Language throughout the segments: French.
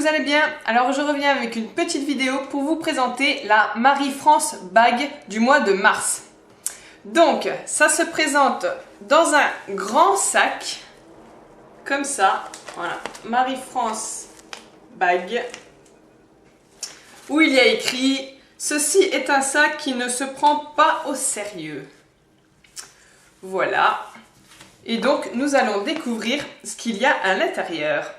vous allez bien. Alors je reviens avec une petite vidéo pour vous présenter la Marie-France Bag du mois de mars. Donc ça se présente dans un grand sac, comme ça, voilà, Marie-France Bag, où il y a écrit « Ceci est un sac qui ne se prend pas au sérieux ». Voilà. Et donc nous allons découvrir ce qu'il y a à l'intérieur.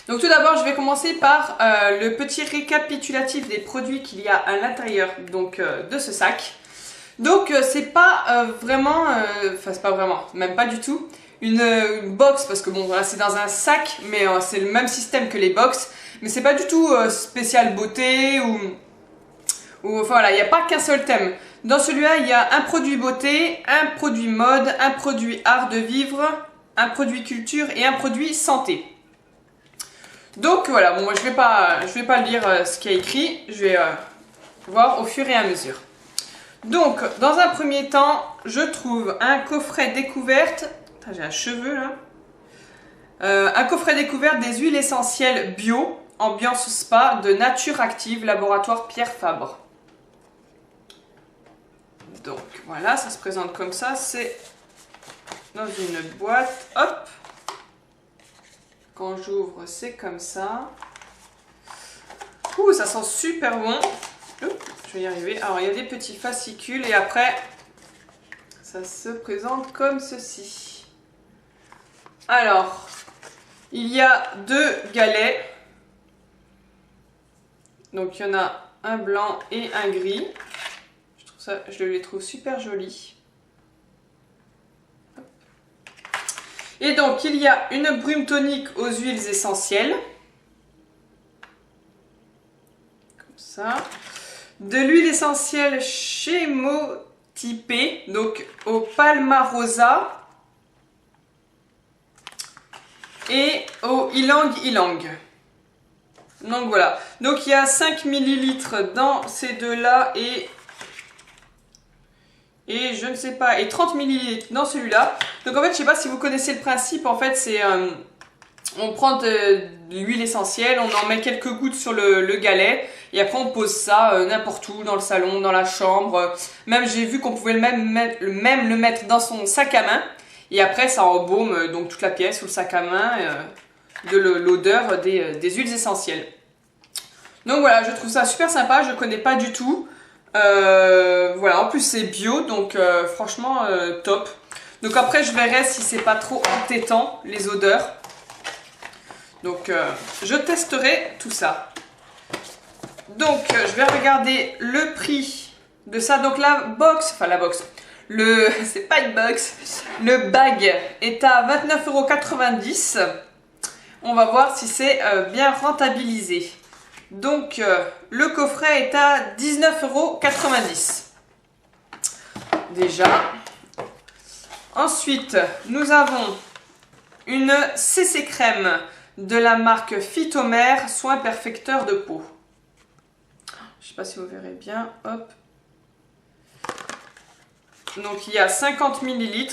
Donc tout d'abord je vais commencer par le petit récapitulatif des produits qu'il y a à l'intérieur de ce sac. Donc c'est pas vraiment, enfin c'est pas vraiment, même pas du tout, une box, parce que bon voilà, c'est dans un sac, mais c'est le même système que les box, mais c'est pas du tout spécial beauté ou enfin voilà, il n'y a pas qu'un seul thème. Dans celui-là, il y a un produit beauté, un produit mode, un produit art de vivre, un produit culture et un produit santé. Donc voilà, bon moi je vais pas lire ce qu'il y a écrit, je vais voir au fur et à mesure. Donc dans un premier temps, je trouve un coffret découverte, j'ai un cheveu là, un coffret découverte des huiles essentielles bio, ambiance spa de Nature Active, laboratoire Pierre Fabre. Donc voilà, ça se présente comme ça, c'est dans une boîte, hop. Quand j'ouvre, c'est comme ça. Ouh, ça sent super bon. Oups, je vais y arriver. Alors, il y a des petits fascicules et après, ça se présente comme ceci. Alors, il y a deux galets. Donc, il y en a un blanc et un gris. Je les trouve super jolis. Et donc, il y a une brume tonique aux huiles essentielles. Comme ça. De l'huile essentielle chémotypée, donc au palmarosa et au ylang ylang. Donc voilà. Donc, il y a 5 ml dans ces deux-là et je ne sais pas, et 30 ml dans celui-là. Donc en fait, je ne sais pas si vous connaissez le principe, en fait, c'est on prend de l'huile essentielle, on en met quelques gouttes sur le galet, et après on pose ça n'importe où, dans le salon, dans la chambre. Même j'ai vu qu'on pouvait même le mettre dans son sac à main, et après ça embaume donc toute la pièce ou le sac à main de l'odeur des huiles essentielles. Donc voilà, je trouve ça super sympa, je ne connais pas du tout. Voilà, en plus c'est bio, donc franchement top. Donc après je verrai si c'est pas trop entêtant les odeurs. Donc je testerai tout ça. Donc je vais regarder le prix de ça. Donc la box, c'est pas une box, le bag est à 29,90 €. On va voir si c'est bien rentabilisé. Donc, le coffret est à 19,90 €. Déjà. Ensuite, nous avons une CC crème de la marque Phytomère, soin perfecteur de peau. Je ne sais pas si vous verrez bien. Hop. Donc, il y a 50 ml.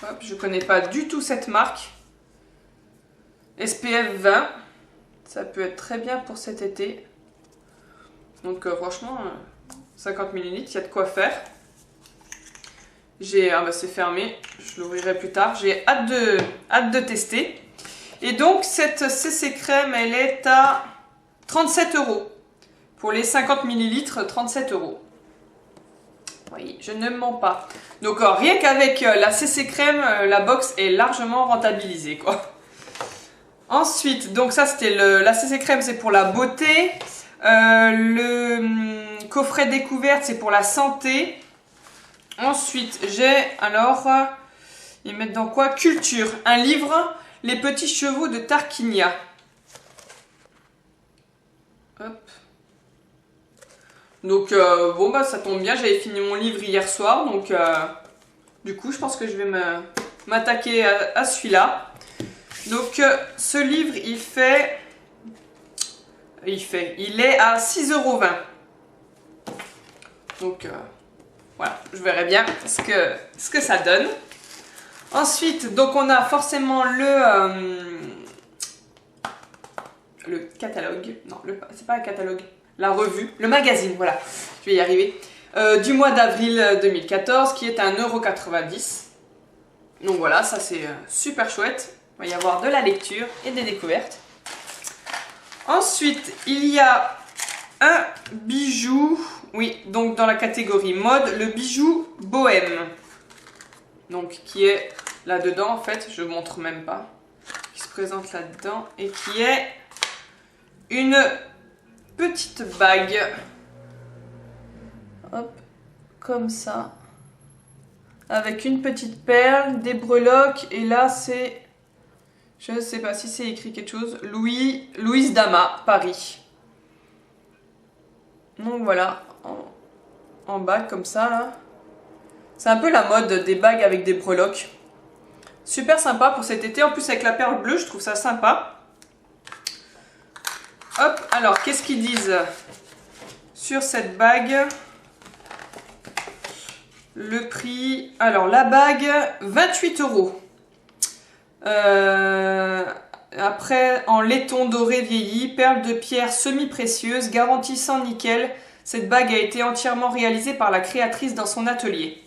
Hop, je ne connais pas du tout cette marque. SPF 20, ça peut être très bien pour cet été. Donc franchement, 50 ml, il y a de quoi faire. C'est fermé, je l'ouvrirai plus tard. J'ai hâte de tester. Et donc cette CC crème, elle est à 37 €. Pour les 50 ml, 37 €. Oui, je ne mens pas. Donc rien qu'avec la CC crème, la box est largement rentabilisée, quoi. Ensuite, donc ça c'était la CC crème, c'est pour la beauté. Le coffret découverte, c'est pour la santé. Ensuite, j'ai alors, ils mettent dans quoi? Culture, un livre, Les petits chevaux de Tarquinia. Hop. Donc bon bah ça tombe bien, j'avais fini mon livre hier soir, donc du coup je pense que je vais m'attaquer à celui-là. Donc ce livre il est à 6,20 €. Donc voilà, je verrai bien ce que ça donne. Ensuite, donc on a forcément le catalogue. Non, c'est pas un catalogue. La revue, le magazine, voilà. Je vais y arriver. Du mois d'avril 2014 qui est à 1,90 €. Donc voilà, ça c'est super chouette. Il va y avoir de la lecture et des découvertes. Ensuite, il y a un bijou, oui, donc dans la catégorie mode, le bijou bohème. Donc qui est là-dedans en fait, je ne montre même pas, qui se présente là-dedans et qui est une petite bague. Hop, comme ça. Avec une petite perle, des breloques et là c'est... Je ne sais pas si c'est écrit quelque chose. Louise Dama, Paris. Donc voilà, en bague comme ça là. C'est un peu la mode des bagues avec des breloques. Super sympa pour cet été. En plus avec la perle bleue, je trouve ça sympa. Hop, alors qu'est-ce qu'ils disent sur cette bague? Le prix... Alors la bague, 28 €. Après, en laiton doré vieilli, perle de pierre semi-précieuse, garantissant nickel. Cette bague a été entièrement réalisée par la créatrice dans son atelier.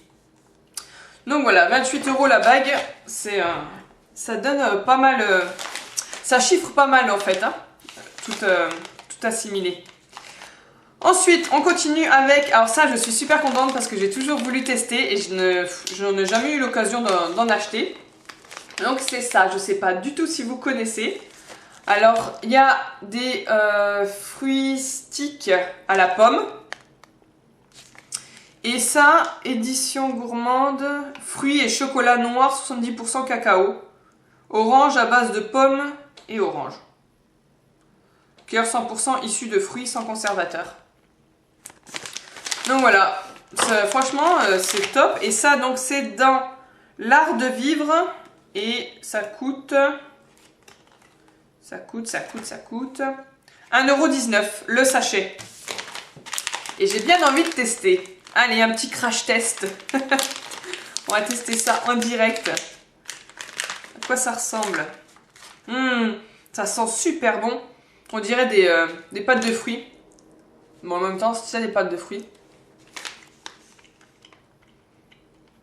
Donc voilà, 28 € la bague, ça donne pas mal, ça chiffre pas mal en fait, hein, tout assimilé. Ensuite, on continue avec, alors ça je suis super contente parce que j'ai toujours voulu tester et je n'ai jamais eu l'occasion d'en acheter. Donc c'est ça, je sais pas du tout si vous connaissez. Alors il y a des fruits sticks à la pomme. Et ça, édition gourmande, fruits et chocolat noir, 70% cacao. Orange à base de pommes et orange. Cœur 100% issu de fruits sans conservateur. Donc voilà, franchement c'est top. Et ça donc c'est dans l'art de vivre. Et ça coûte 1,19 € le sachet. Et j'ai bien envie de tester. Allez, un petit crash test. On va tester ça en direct. À quoi ça ressemble? Ça sent super bon. On dirait des pâtes de fruits. Bon, en même temps, c'est ça des pâtes de fruits.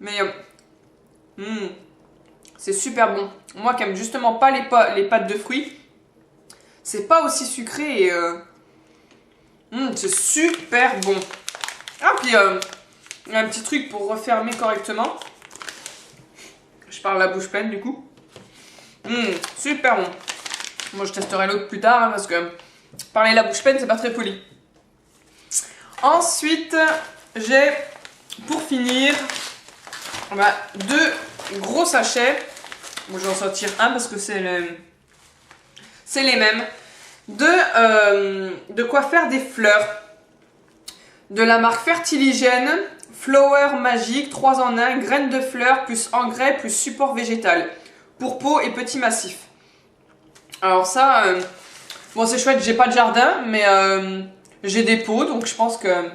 Mais c'est super bon. Moi qui aime justement pas les pâtes de fruits, c'est pas aussi sucré et c'est super bon. Ah, puis il y a un petit truc pour refermer correctement. Je parle la bouche pleine du coup. Super bon. Moi je testerai l'autre plus tard hein, parce que parler la bouche pleine c'est pas très poli. Ensuite, j'ai pour finir deux gros sachets. Moi je vais en sortir un parce que c'est les mêmes. De quoi faire des fleurs. De la marque Fertiligène, Flower Magique, 3 en 1, graines de fleurs, plus engrais, plus support végétal. Pour pot et petits massifs. Alors ça, bon c'est chouette, j'ai pas de jardin, mais j'ai des pots, donc je pense que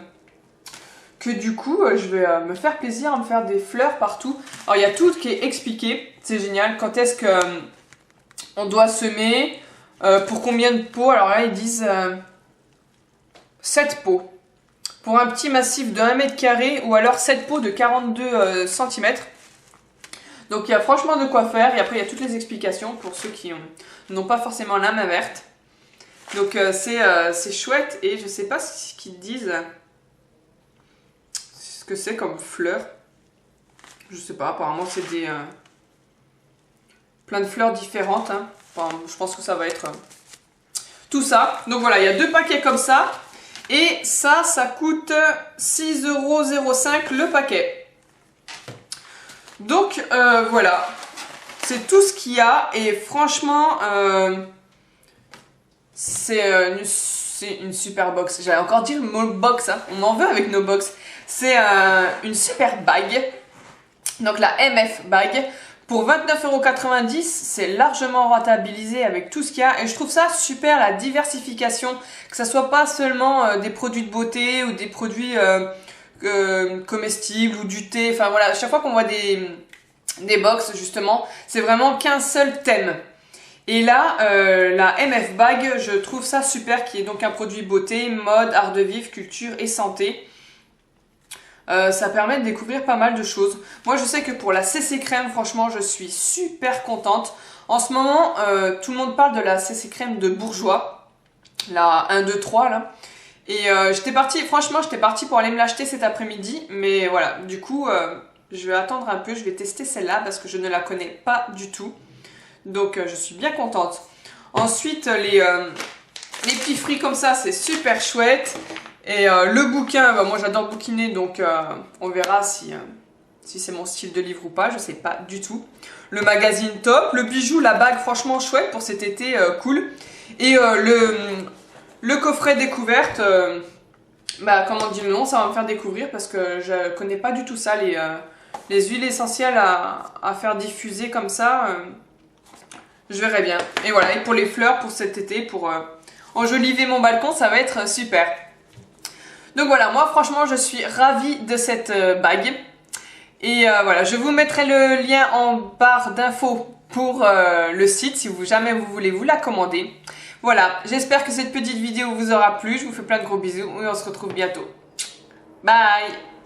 du coup, je vais me faire plaisir à me faire des fleurs partout. Alors il y a tout qui est expliqué, c'est génial. Quand est-ce que on doit semer, pour combien de pots. Alors là ils disent 7 pots. Pour un petit massif de 1 m² ou alors 7 pots de 42 cm. Donc il y a franchement de quoi faire et après il y a toutes les explications pour ceux qui n'ont pas forcément la main verte. Donc c'est chouette et je sais pas ce qu'ils disent. Ce que c'est comme fleurs. Je sais pas, apparemment c'est des plein de fleurs différentes. Hein. Enfin, je pense que ça va être tout ça. Donc voilà, il y a 2 paquets comme ça. Et ça coûte 6,05 € le paquet. Donc voilà, c'est tout ce qu'il y a. Et franchement, c'est une super box. J'allais encore dire mot box, hein. On en veut avec nos box. C'est une super bague. Donc la MF bague. Pour 29,90 €, c'est largement rentabilisé avec tout ce qu'il y a. Et je trouve ça super, la diversification. Que ça soit pas seulement des produits de beauté ou des produits comestibles ou du thé. Enfin voilà, à chaque fois qu'on voit des box justement. C'est vraiment qu'un seul thème. Et là, la MF Bag, je trouve ça super, qui est donc un produit beauté, mode, art de vivre, culture et santé. Ça permet de découvrir pas mal de choses. Moi, je sais que pour la CC Crème, franchement, je suis super contente. En ce moment, tout le monde parle de la CC Crème de Bourjois, la 1, 2, 3 là. Et j'étais partie pour aller me l'acheter cet après-midi. Mais voilà, du coup, je vais attendre un peu, je vais tester celle-là parce que je ne la connais pas du tout. Donc je suis bien contente. Ensuite, les petits fruits comme ça, c'est super chouette. Et le bouquin, bah, moi j'adore bouquiner, donc on verra si c'est mon style de livre ou pas, je sais pas du tout. Le magazine top, le bijou, la bague, franchement chouette pour cet été, cool. Et le coffret découverte, bah, comme on dit le nom, ça va me faire découvrir parce que je connais pas du tout ça, les huiles essentielles à faire diffuser comme ça. Je verrai bien. Et voilà, et pour les fleurs pour cet été, pour enjoliver mon balcon, ça va être super. Donc voilà, moi franchement je suis ravie de cette bague. Et voilà, je vous mettrai le lien en barre d'infos pour le site si jamais vous voulez vous la commander. Voilà, j'espère que cette petite vidéo vous aura plu. Je vous fais plein de gros bisous et on se retrouve bientôt. Bye!